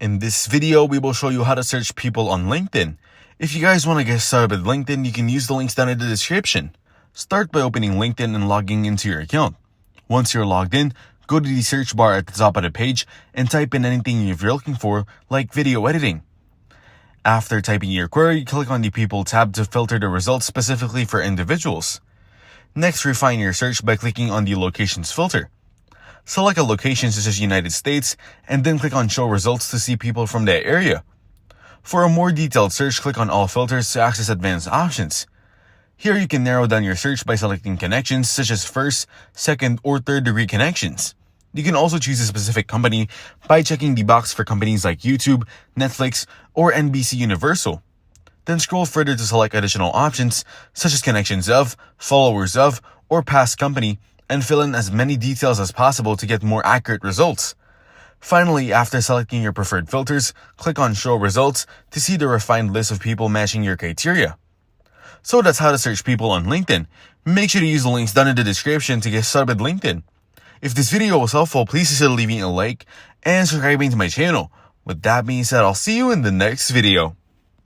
In this video, we will show you how to search people on LinkedIn. If you guys want to get started with LinkedIn, you can use the links down in the description. Start by opening LinkedIn and logging into your account. Once you're logged in, go to the search bar at the top of the page and type in anything you're looking for, like video editing. After typing your query, click on the People tab to filter the results specifically for individuals. Next, refine your search by clicking on the Locations filter. Select a location such as United States and then click on Show Results to see people from that area. For a more detailed search, click on All Filters to access advanced options. Here you can narrow down your search by selecting connections such as first, second, or third degree connections. You can also choose a specific company by checking the box for companies like YouTube, Netflix, or NBC Universal. Then scroll further to select additional options such as connections of, followers of, or past company, and fill in as many details as possible to get more accurate results. Finally, after selecting your preferred filters, click on Show Results to see the refined list of people matching your criteria. So that's how to search people on LinkedIn. Make sure to use the links down in the description to get started with LinkedIn. If this video was helpful, please consider leaving a like and subscribing to my channel. With that being said, I'll see you in the next video.